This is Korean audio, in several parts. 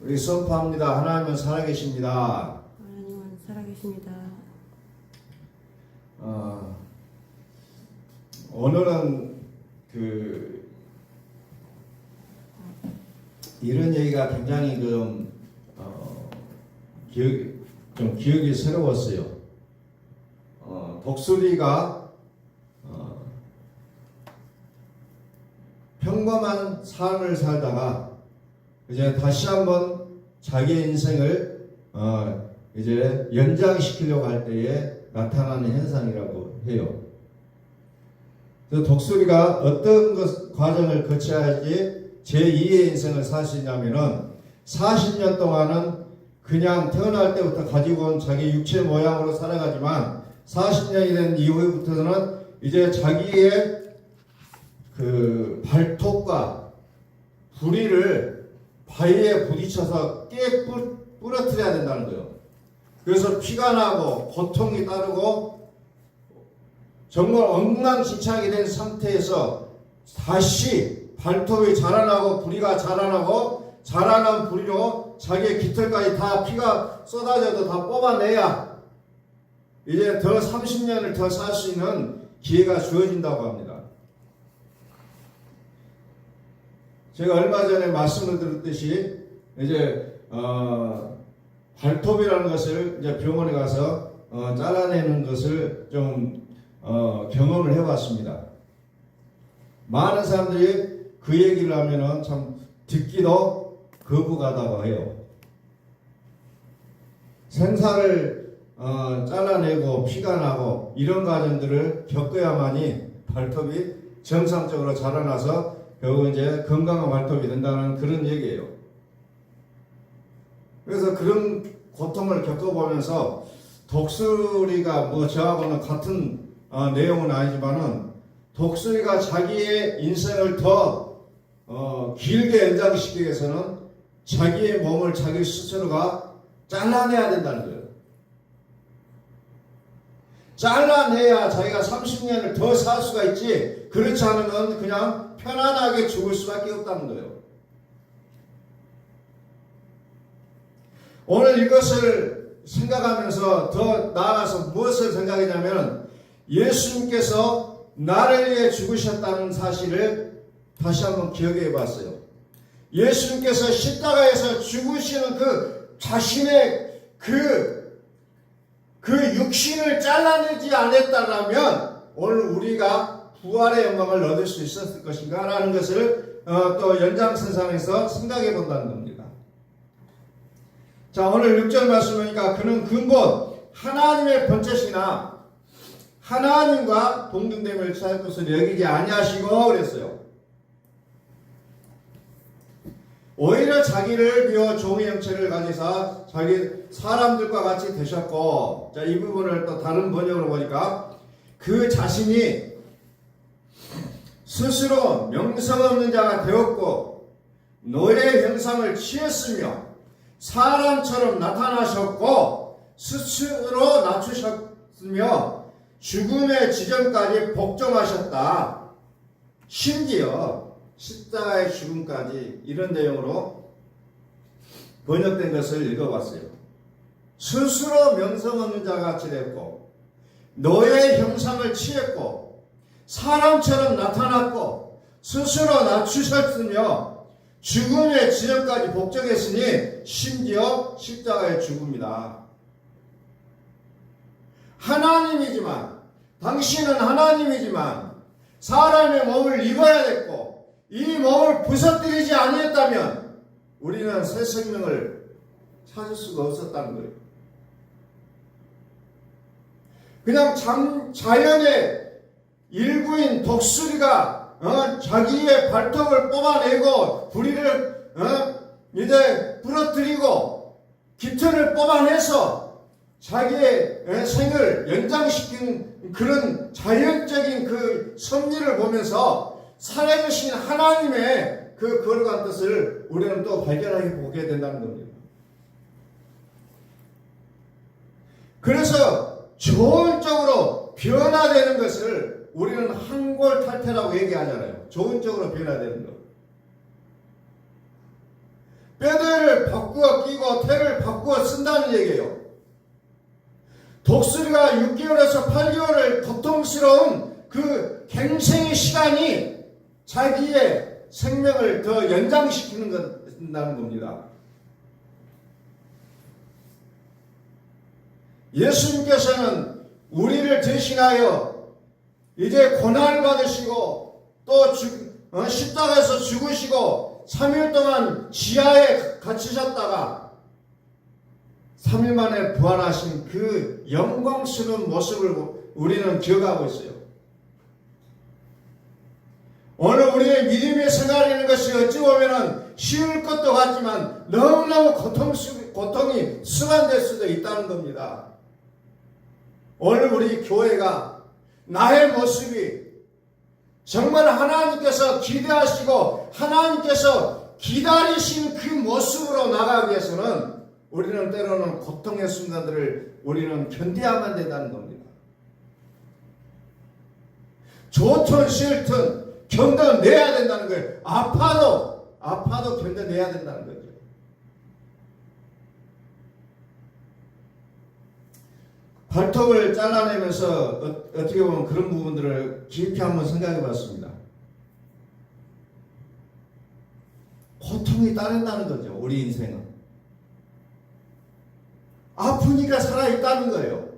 우리 선포합니다. 하나님은 살아계십니다. 하나님은 살아계십니다. 오늘은 이런 얘기가 굉장히 기억이 새로웠어요. 독수리가 평범한 삶을 살다가 이제 다시 한번 자기 인생을 이제 연장시키려고 할 때에 나타나는 현상이라고 해요. 그래서 독수리가 어떤 과정을 거쳐야지 제2의 인생을 살 수 있냐면은 40년 동안은 그냥 태어날 때부터 가지고 온 자기 육체 모양으로 살아가지만 40년이 된 이후부터는 이제 자기의 그 발톱과 부리를 바위에 부딪혀서 부러뜨려야 된다는 거예요. 그래서 피가 나고 고통이 따르고 정말 엉망진창이 된 상태에서 다시 발톱이 자라나고 부리가 자라나고 자라난 부리로 자기의 깃털까지 다 피가 쏟아져도 다 뽑아내야 이제 더 30년을 더 살 수 있는 기회가 주어진다고 합니다. 제가 얼마 전에 말씀을 들었듯이 이제 발톱이라는 것을 이제 병원에 가서 잘라내는 것을 좀 경험을 해봤습니다. 많은 사람들이 그 얘기를 하면은 참 듣기도 거부가다고 해요. 생사를 잘라내고 피가 나고 이런 과정들을 겪어야만이 발톱이 정상적으로 자라나서 결국 이제 건강한 발톱이 된다는 그런 얘기예요. 그래서 그런 고통을 겪어보면서 독수리가 뭐 저하고는 같은 내용은 아니지만은 독수리가 자기의 인생을 더 길게 연장시키기 위해서는 자기의 몸을 자기 스스로가 잘라내야 된다는 거예요. 잘라내야 자기가 30년을 더 살 수가 있지, 그렇지 않으면 그냥 편안하게 죽을 수밖에 없다는 거예요. 오늘 이것을 생각하면서 더 나아가서 무엇을 생각했냐면 예수님께서 나를 위해 죽으셨다는 사실을 다시 한번 기억해 봤어요. 예수님께서 십자가에서 죽으시는 그 자신의 그 육신을 잘라내지 않았다면 오늘 우리가 부활의 영광을 얻을 수 있었을 것인가 라는 것을 또 연장선상에서 생각해 본다는 겁니다. 자, 오늘 6절 말씀 보니까 그는 근본 하나님의 본체시나 하나님과 동등됨을 취할 것을 여기지 아니하시고 그랬어요. 오히려 자기를 비워 종의 형체를 가지사 자기 사람들과 같이 되셨고, 자, 이 부분을 또 다른 번역으로 보니까 그 자신이 스스로 명성 없는 자가 되었고 노예 형상을 취했으며 사람처럼 나타나셨고 스스로 낮추셨으며 죽음의 지점까지 복종하셨다. 심지어 십자가의 죽음까지, 이런 내용으로 번역된 것을 읽어봤어요. 스스로 명성 없는 자가 같이 됐고 노예 형상을 취했고 사람처럼 나타났고 스스로 낮추셨으며 죽음의 지점까지 복종했으니 심지어 십자가의 죽음이다. 하나님이지만, 당신은 하나님이지만 사람의 몸을 입어야 됐고 이 몸을 부서뜨리지 아니했다면 우리는 새 생명을 찾을 수가 없었다는 거예요. 그냥 자연의 일부인 독수리가 자기의 발톱을 뽑아내고 부리를 이제 부러뜨리고 깃털을 뽑아내서 자기의 생을 연장시킨 그런 자연적인 그 섭리를 보면서 살아계신 하나님의 그 거룩한 뜻을 우리는 또 발견하게 보게 된다는 겁니다. 그래서 좋은 쪽으로 변화되는 것을 우리는 한골탈퇴라고 얘기하잖아요. 좋은 쪽으로 변화되는 것. 뼈대를 바꾸어 끼고 태를 바꾸어 쓴다는 얘기예요. 독수리가 6개월에서 8개월을 고통스러운 그 갱생의 시간이 자기의 생명을 더 연장시키는 것이라는 겁니다. 예수님께서는 우리를 대신하여 이제 고난을 받으시고 또 십자가에서 죽으시고 3일 동안 지하에 갇히셨다가 3일 만에 부활하신 그 영광스러운 모습을 우리는 기억하고 있어요. 오늘 우리의 믿음의 생활이라는 것이 어찌 보면 쉬울 것도 같지만 너무너무 고통이 수반될 수도 있다는 겁니다. 오늘 우리 교회가 나의 모습이 정말 하나님께서 기대하시고 하나님께서 기다리신 그 모습으로 나가기 위해서는 우리는 때로는 고통의 순간들을 우리는 견뎌야만 된다는 겁니다. 좋든 싫든 견뎌내야 된다는 거예요. 아파도 견뎌내야 된다는 거죠. 발톱을 잘라내면서 어떻게 보면 그런 부분들을 깊이 한번 생각해 봤습니다. 고통이 따른다는 거죠. 우리 인생은. 아프니까 살아있다는 거예요.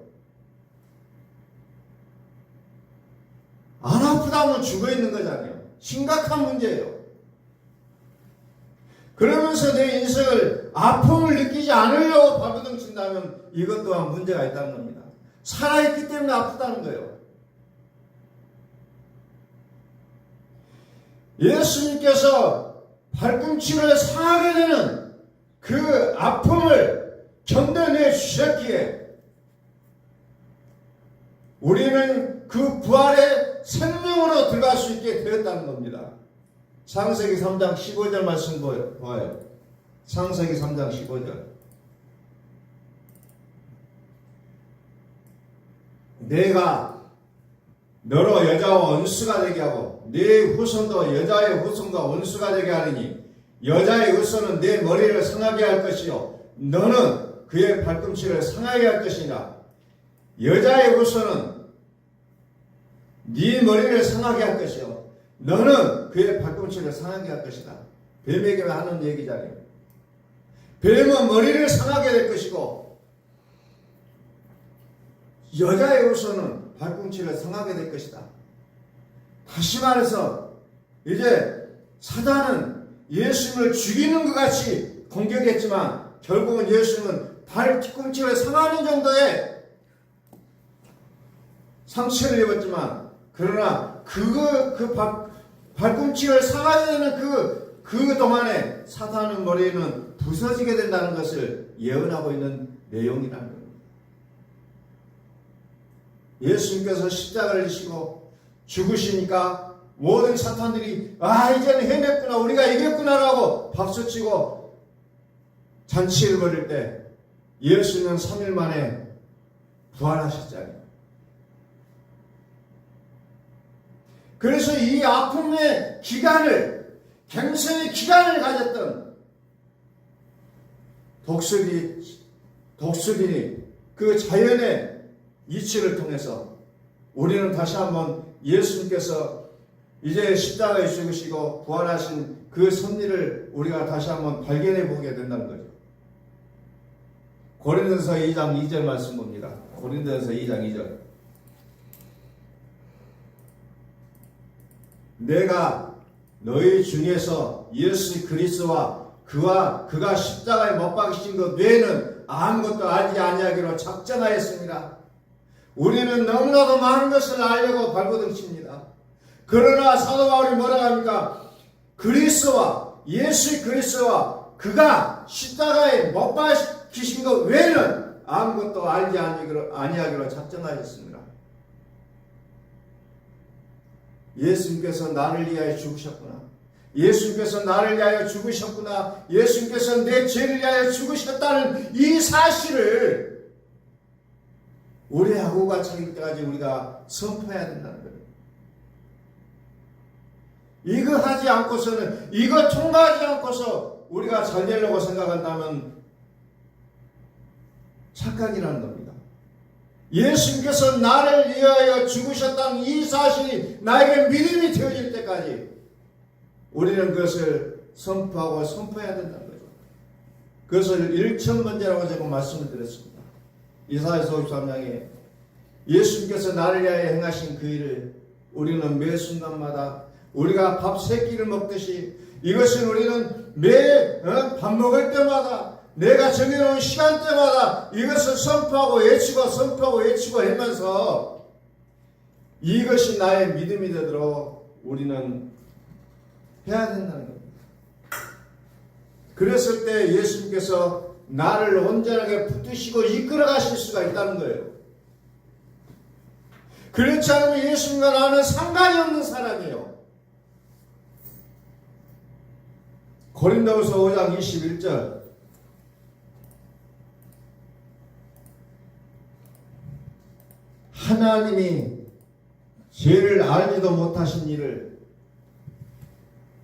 안 아프다면 죽어있는 거잖아요. 심각한 문제예요. 그러면서 내 인생을 아픔을 느끼지 않으려고 발버둥 친다면 이것 또한 문제가 있다는 겁니다. 살아있기 때문에 아프다는 거예요. 예수님께서 발꿈치를 상하게 되는 그 아픔을 견뎌내 주셨기에 우리는 그 부활의 생명으로 들어갈 수 있게 되었다는 겁니다. 창세기 3장 15절 말씀 보아요. 창세기 3장 15절. 내가 너로 여자와 원수가 되게 하고 네 후손도 여자의 후손과 원수가 되게 하리니 여자의 후손은 네 머리를 상하게 할 것이요 너는 그의 발꿈치를 상하게 할 것이나 여자의 후손은 네 머리를 상하게 할 것이요 너는 그의 발꿈치를 상하게 할 것이다. 뱀에게 하는 얘기잖아요. 뱀은 머리를 상하게 될 것이고 여자의 후손은 발꿈치를 상하게 될 것이다. 다시 말해서 이제 사단은 예수님을 죽이는 것 같이 공격했지만 결국은 예수님은 발꿈치를 상하는 정도의 상처를 입었지만 그러나 발꿈치를 상하게 되는 그 동안에 사탄의 머리는 부서지게 된다는 것을 예언하고 있는 내용이라는 겁니다. 예수님께서 십자가를 지시고 죽으시니까 모든 사탄들이 이제는 해냈구나 우리가 이겼구나라고 박수치고 잔치를 벌일 때 예수님은 3일 만에 부활하셨잖아요. 그래서 이 아픔의 기간을 갱생의 기간을 가졌던 독수리 그 자연의 이치를 통해서 우리는 다시 한번 예수님께서 이제 십자가에 죽으시고 부활하신 그 섭리를 우리가 다시 한번 발견해 보게 된다는 거죠. 고린도전서 2장 2절 말씀 봅니다. 고린도전서 2장 2절. 내가 너희 중에서 예수 그리스도와 그가 십자가에 못 박히신 것 외에는 아무것도 알지 아니하기로 작정하였습니다. 우리는 너무나도 많은 것을 알려고 발버둥 칩니다. 그러나 사도 바울이 뭐라고 합니까? 예수 그리스도와 그가 십자가에 못 박히신 것 외에는 아무것도 알지 아니하기로 작정하였습니다. 예수님께서 나를 위하여 죽으셨구나. 예수님께서 나를 위하여 죽으셨구나. 예수님께서 내 죄를 위하여 죽으셨다는 이 사실을 우리 하고가 차길 때까지 우리가 선포해야 된다는 거예요. 이거 하지 않고서는, 이거 통과하지 않고서 우리가 잘 되려고 생각한다면 착각이라는 겁니다. 예수님께서 나를 위하여 죽으셨다는 이 사실이 나에게 믿음이 되어질 때까지 우리는 그것을 선포하고 선포해야 된다는 거죠. 그것을 일천번제라고 제가 말씀을 드렸습니다. 이사야서 53장에 예수님께서 나를 위하여 행하신 그 일을 우리는 매 순간마다 우리가 밥 세 끼를 먹듯이 이것을 우리는 매 밥 먹을 때마다 내가 정해놓은 시간대마다 이것을 선포하고 외치고 선포하고 외치고 하면서 이것이 나의 믿음이 되도록 우리는 해야 된다는 겁니다. 그랬을 때 예수님께서 나를 온전하게 붙드시고 이끌어 가실 수가 있다는 거예요. 그렇지 않으면 예수님과 나는 상관이 없는 사람이에요. 고린도후서 5장 21절 하나님이 죄를 알지도 못하신 일을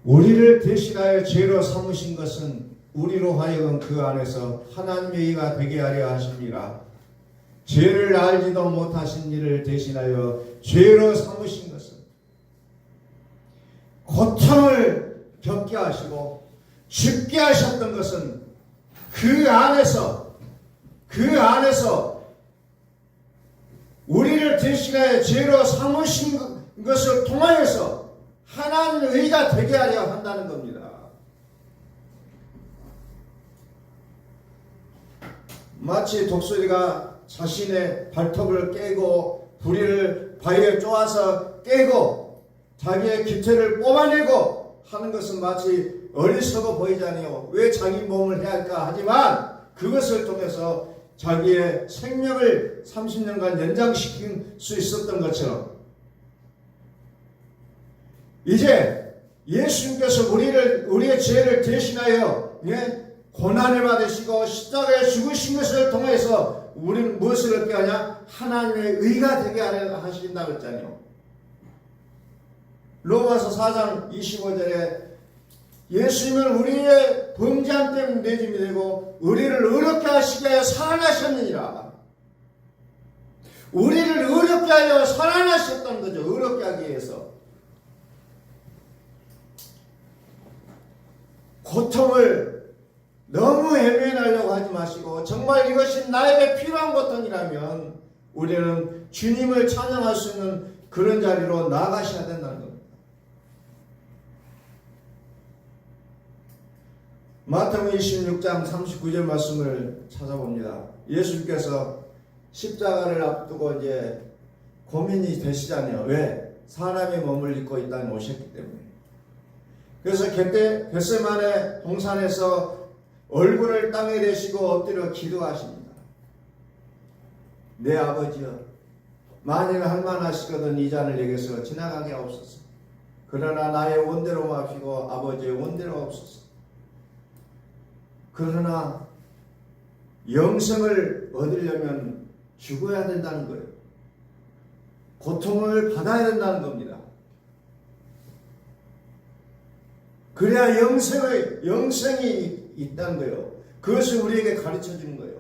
우리를 대신하여 죄로 삼으신 것은 우리로 하여금 그 안에서 하나님의 의가 되게 하려 하심이라. 죄를 알지도 못하신 일을 대신하여 죄로 삼으신 것은 고통을 겪게 하시고 죽게 하셨던 것은 그 안에서 우리를 대신하여 죄로 삼으신 것을 통하여서 하나님의 의가 되게 하려 한다는 겁니다. 마치 독수리가 자신의 발톱을 깨고 부리를 바위에 쪼아서 깨고 자기의 기태를 뽑아내고 하는 것은 마치 어리석어 보이잖아요. 왜 자기 몸을 해야 할까 하지만 그것을 통해서 자기의 생명을 30년간 연장시킬 수 있었던 것처럼 이제 예수님께서 우리의 죄를 대신하여 고난을 받으시고 십자가에 죽으신 것을 통해서 우리는 무엇을 얻게 하냐? 하나님의 의가 되게 하신다고 했잖아요. 로마서 4장 25절에 예수님은 우리의 범죄함 때문에 내짐이 되고 우리를 의롭게 하시게 하여 살아나셨느니라. 우리를 의롭게 하여 살아나셨다는 거죠. 의롭게 하기 위해서. 고통을 너무 외면하려고 하지 마시고 정말 이것이 나에게 필요한 고통이라면 우리는 주님을 찬양할 수 있는 그런 자리로 나아가셔야 된다는 겁니다. 마태복음 26장 39절 말씀을 찾아봅니다. 예수님께서 십자가를 앞두고 이제 고민이 되시잖아요. 왜? 사람이 몸을 입고 이 땅에 오셨기 때문에. 그래서 겟세마네 동산에서 얼굴을 땅에 대시고 엎드려 기도하십니다. 내 아버지여, 만일 할만하시거든 이 잔을 내게서 지나가게 하옵소서. 그러나 나의 원대로 마시고 아버지의 원대로 하옵소서. 그러나 영생을 얻으려면 죽어야 된다는 거예요. 고통을 받아야 된다는 겁니다. 그래야 영생이 있다는 거예요. 그것을 우리에게 가르쳐 주는 거예요.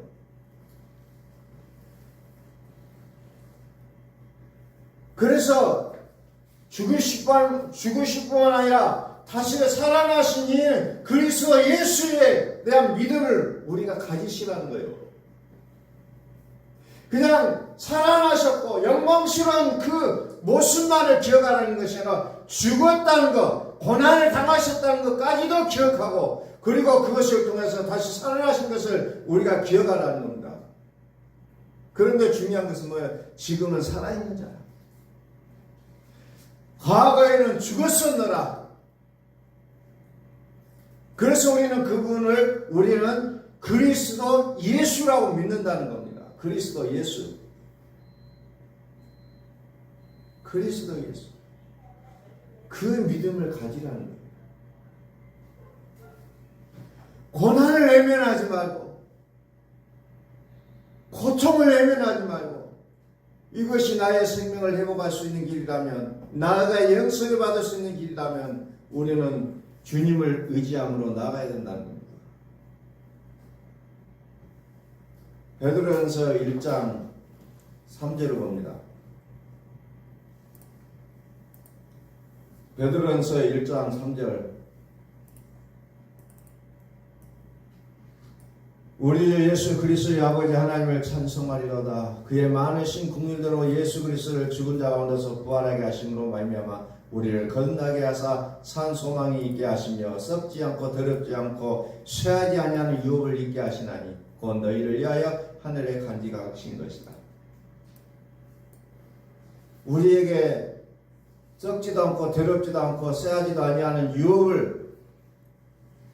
그래서 죽으실 뿐만 아니라 다시 살아나신 이 그리스도 예수에 대한 믿음을 우리가 가지시라는 거예요. 그냥 살아나셨고 영광스러운 그 모습만을 기억하라는 것이 아니라 죽었다는 것, 고난을 당하셨다는 것까지도 기억하고 그리고 그것을 통해서 다시 살아나신 것을 우리가 기억하라는 겁니다. 그런데 중요한 것은 뭐예요? 지금은 살아있는 자라. 과거에는 죽었었느라. 그래서 우리는 그리스도 예수라고 믿는다는 겁니다. 그리스도 예수. 그리스도 예수. 그 믿음을 가지라는 거예요. 고난을 외면하지 말고 고통을 외면하지 말고 이것이 나의 생명을 회복할 수 있는 길이라면 나아가 영생을 받을 수 있는 길이라면 우리는 주님을 의지함으로 나가야 된다는 겁니다. 베드로전서 1장 3절을 봅니다. 베드로전서 1장 3절. 우리 주 예수 그리스도의 아버지 하나님을 찬송하리로다. 그의 많으신 국민대로 예수 그리스도를 죽은 자 가운데서 부활하게 하심으로 말미암아 우리를 거듭나게 하사 산 소망이 있게 하시며 썩지 않고 더럽지 않고 쇠하지 아니하는 유업을 있게 하시나니 곧 너희를 위하여 하늘에 간지가 하신 것이다. 우리에게 썩지도 않고 더럽지도 않고 쇠하지도 아니하는 유업을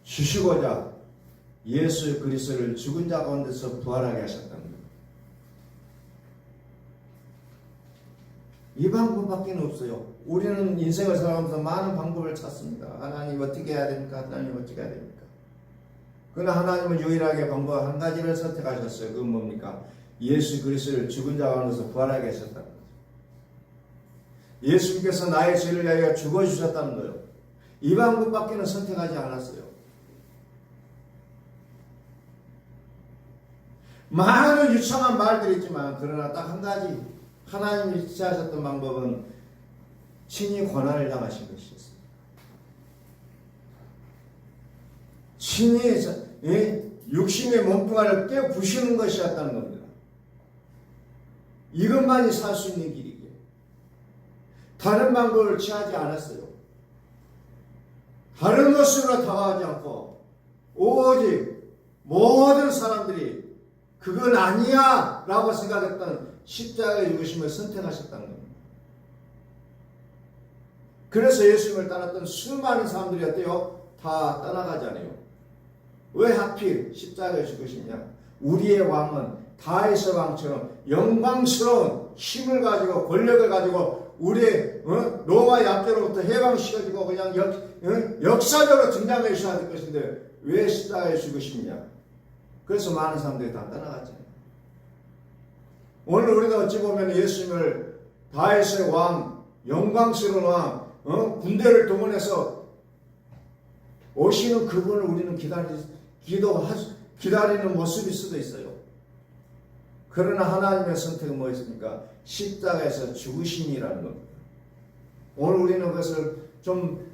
주시고자 예수 그리스도를 죽은 자 가운데서 부활하게 하셨다는 것. 이 방법밖에 없어요. 우리는 인생을 살아가면서 많은 방법을 찾습니다. 하나님 어떻게 해야 됩니까? 하나님 어떻게 해야 됩니까? 그러나 하나님은 유일하게 방법 한 가지를 선택하셨어요. 그건 뭡니까? 예수 그리스도를 죽은 자 가운데서 부활하게 하셨다는 거죠. 예수님께서 나의 죄를 위하여 죽어주셨다는 거예요. 이 방법밖에는 선택하지 않았어요. 많은 유창한 말들이 있지만 그러나 딱 한 가지 하나님이 지시하셨던 방법은 친히 고난을 당하신 것이었습니다. 친히 육신의 몸뚱아리를 깨부시는 것이었다는 겁니다. 이것만이 살 수 있는 길이기에 다른 방법을 취하지 않았어요. 다른 것으로 다가가지 않고 오직 모든 사람들이 그건 아니야 라고 생각했던 십자가의 죽으심을 선택하셨다는 겁니다. 그래서 예수님을 따랐던 수많은 사람들이 어때요? 다 떠나가잖아요. 왜 하필 십자가의 죽으시냐? 우리의 왕은 다윗의 왕처럼 영광스러운 힘을 가지고 권력을 가지고 우리의 로마 약조로부터 해방시켜주고 그냥 역사적으로 등장해 주셔야 될 것인데 왜 십자가에 죽으시냐? 그래서 많은 사람들이 다 떠나갔잖아요. 오늘 우리가 어찌 보면 예수님을 다윗의 왕, 영광스러운 왕, 군대를 동원해서 오시는 그분을 우리는 기다리는 모습일 수도 있어요. 그러나 하나님의 선택은 무엇입니까? 십자가에서 죽으심이라는 겁니다. 오늘 우리는 그것을 좀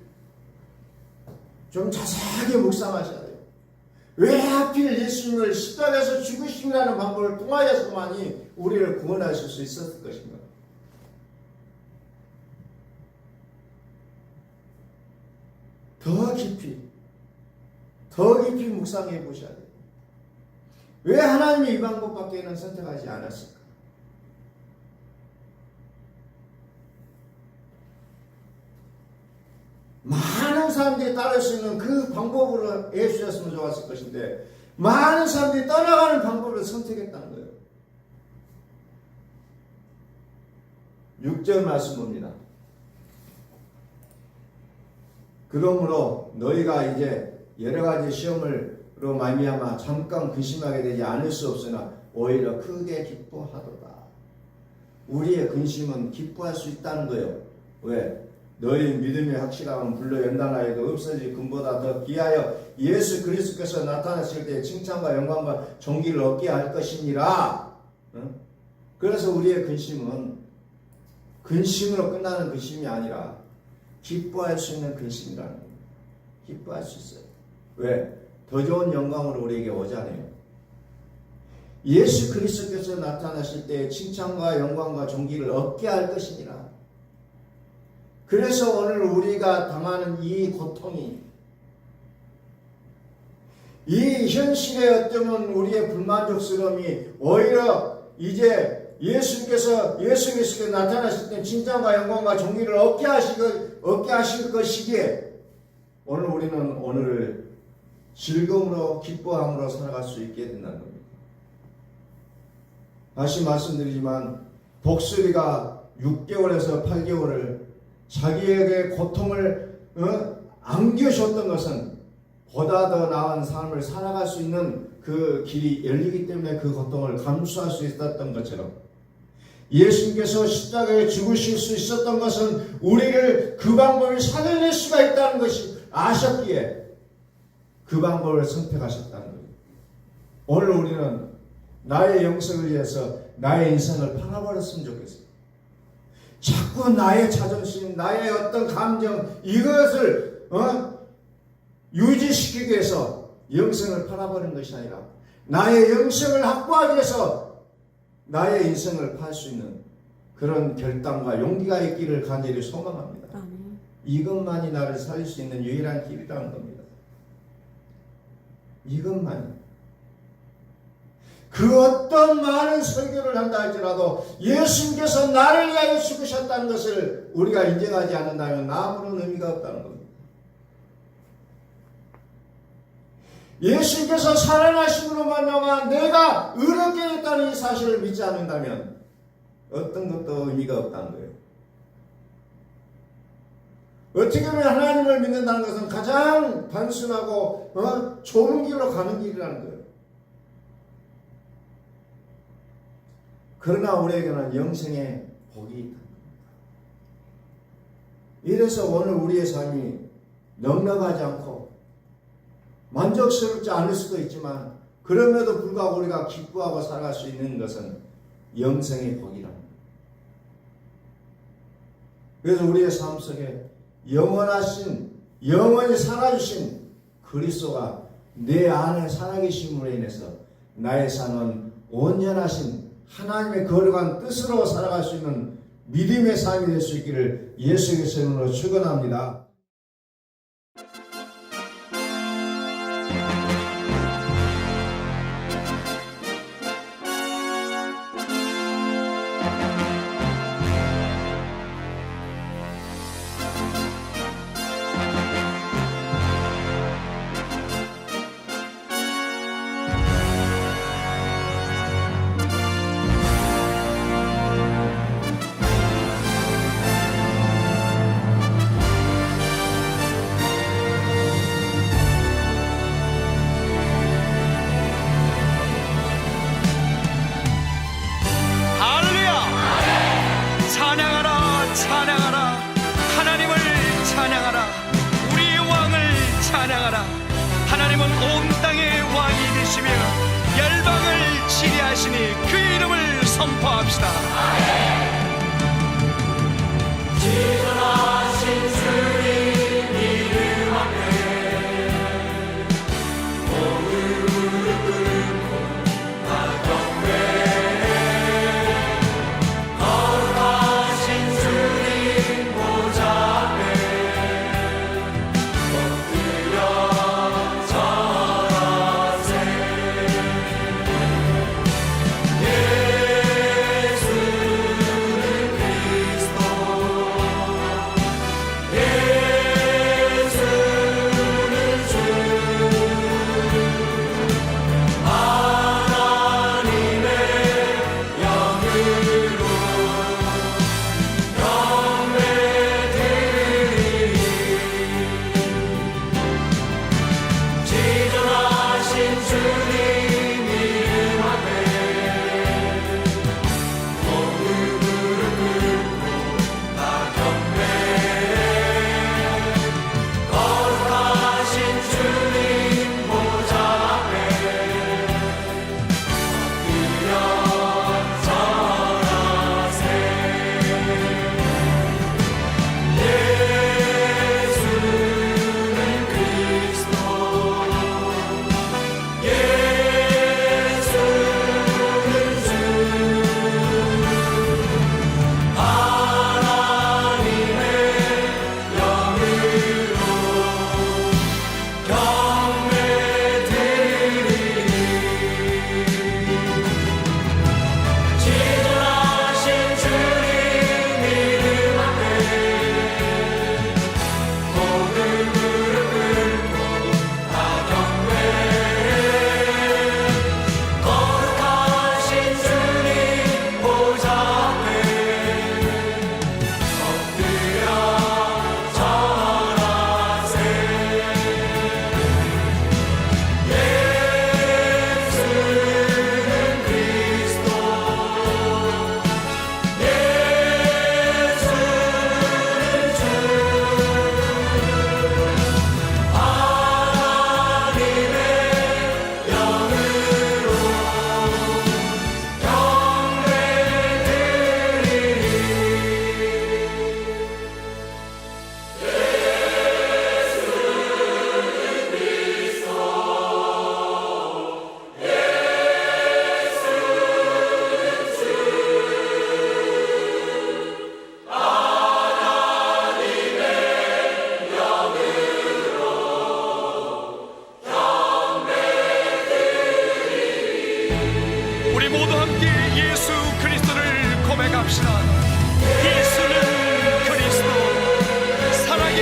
자세하게 묵상하셔야 돼요. 왜 하필 예수님을 십자가에서 죽으심이라는 방법을 통하여서만이 우리를 구원하실 수 있었을 것인가? 더 깊이 묵상해 보셔야 돼요. 왜 하나님이 이 방법밖에는 선택하지 않았을까? 많은 사람들이 따를 수 있는 그 방법으로 해주셨으면 좋았을 것인데 많은 사람들이 떠나가는 방법을 선택했다는 거예요. 6절 말씀 봅니다. 그러므로 너희가 이제 여러 가지 시험으로 말미암아 잠깐 근심하게 되지 않을 수 없으나 오히려 크게 기뻐하도다. 우리의 근심은 기뻐할 수 있다는 거예요. 왜? 너희 믿음이 확실하면 불로 연단하여도 없어질 금보다 더 귀하여 예수 그리스도께서 나타나실 때 칭찬과 영광과 존귀를 얻게 할 것이니라. 그래서 우리의 근심은 근심으로 끝나는 근심이 아니라 기뻐할 수 있는 근심이라는 거예요. 기뻐할 수 있어요. 왜? 더 좋은 영광으로 우리에게 오잖아요. 예수 그리스도께서 나타나실 때 칭찬과 영광과 존귀를 얻게 할 것이니라. 그래서 오늘 우리가 당하는 이 고통이 이 현실에 어쩌면 우리의 불만족스러움이 오히려 이제 예수 그리스도께서 나타나실 때 칭찬과 영광과 존귀를 얻게 하실 것이기에 오늘 우리는 오늘을 즐거움으로 기뻐함으로 살아갈 수 있게 된다는 겁니다. 다시 말씀드리지만 독수리가 6개월에서 8개월을 자기에게 고통을 안겨줬던 것은 보다 더 나은 삶을 살아갈 수 있는 그 길이 열리기 때문에 그 고통을 감수할 수 있었던 것처럼 예수님께서 십자가에 죽으실 수 있었던 것은 우리를 그 방법을 살려낼 수가 있다는 것이 아셨기에 그 방법을 선택하셨다는 거예요. 오늘 우리는 나의 영생을 위해서 나의 인생을 팔아버렸으면 좋겠어. 자꾸 나의 자존심, 나의 어떤 감정, 이것을 유지시키기 위해서 영생을 팔아버린 것이 아니라 나의 영생을 확보하기 위해서 나의 인생을 팔 수 있는 그런 결단과 용기가 있기를 간절히 소망합니다. 아멘. 이것만이 나를 살릴 수 있는 유일한 길이라는 겁니다. 이것만이. 그 어떤 많은 설교를 한다 할지라도 예수님께서 나를 위하여 죽으셨다는 것을 우리가 인정하지 않는다면 아무런 의미가 없다는 겁니다. 예수님께서 살아나심으로 말미암아 내가 의롭게 됐다는 이 사실을 믿지 않는다면 어떤 것도 의미가 없다는 거예요. 어떻게 보면 하나님을 믿는다는 것은 가장 단순하고 좁은 길로 가는 길이라는 거예요. 그러나 우리에게는 영생의 복이 있다. 이래서 오늘 우리의 삶이 넉넉하지 않고 만족스럽지 않을 수도 있지만 그럼에도 불구하고 우리가 기뻐하고 살아갈 수 있는 것은 영생의 복이랍니다. 그래서 우리의 삶 속에 영원하신, 영원히 살아주신 그리스도가 내 안에 살아계심으로 인해서 나의 삶은 온전하신 하나님의 거룩한 뜻으로 살아갈 수 있는 믿음의 삶이 될 수 있기를 예수 그리스도의 이름으로 축원합니다. 하나님은 온 땅의 왕이 되시며 열방을 지배하시니 그 이름을 선포합시다. 지존하신 주님 이름 앞에 오늘 무릎 꿇고 나 경배해. 거룩하신 주님 보좌 앞에 엎드려 예수는 그리스도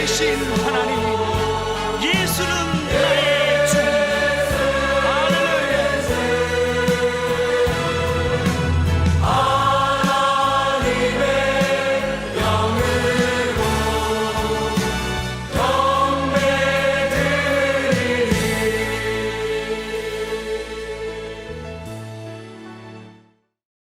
살아계신 하나님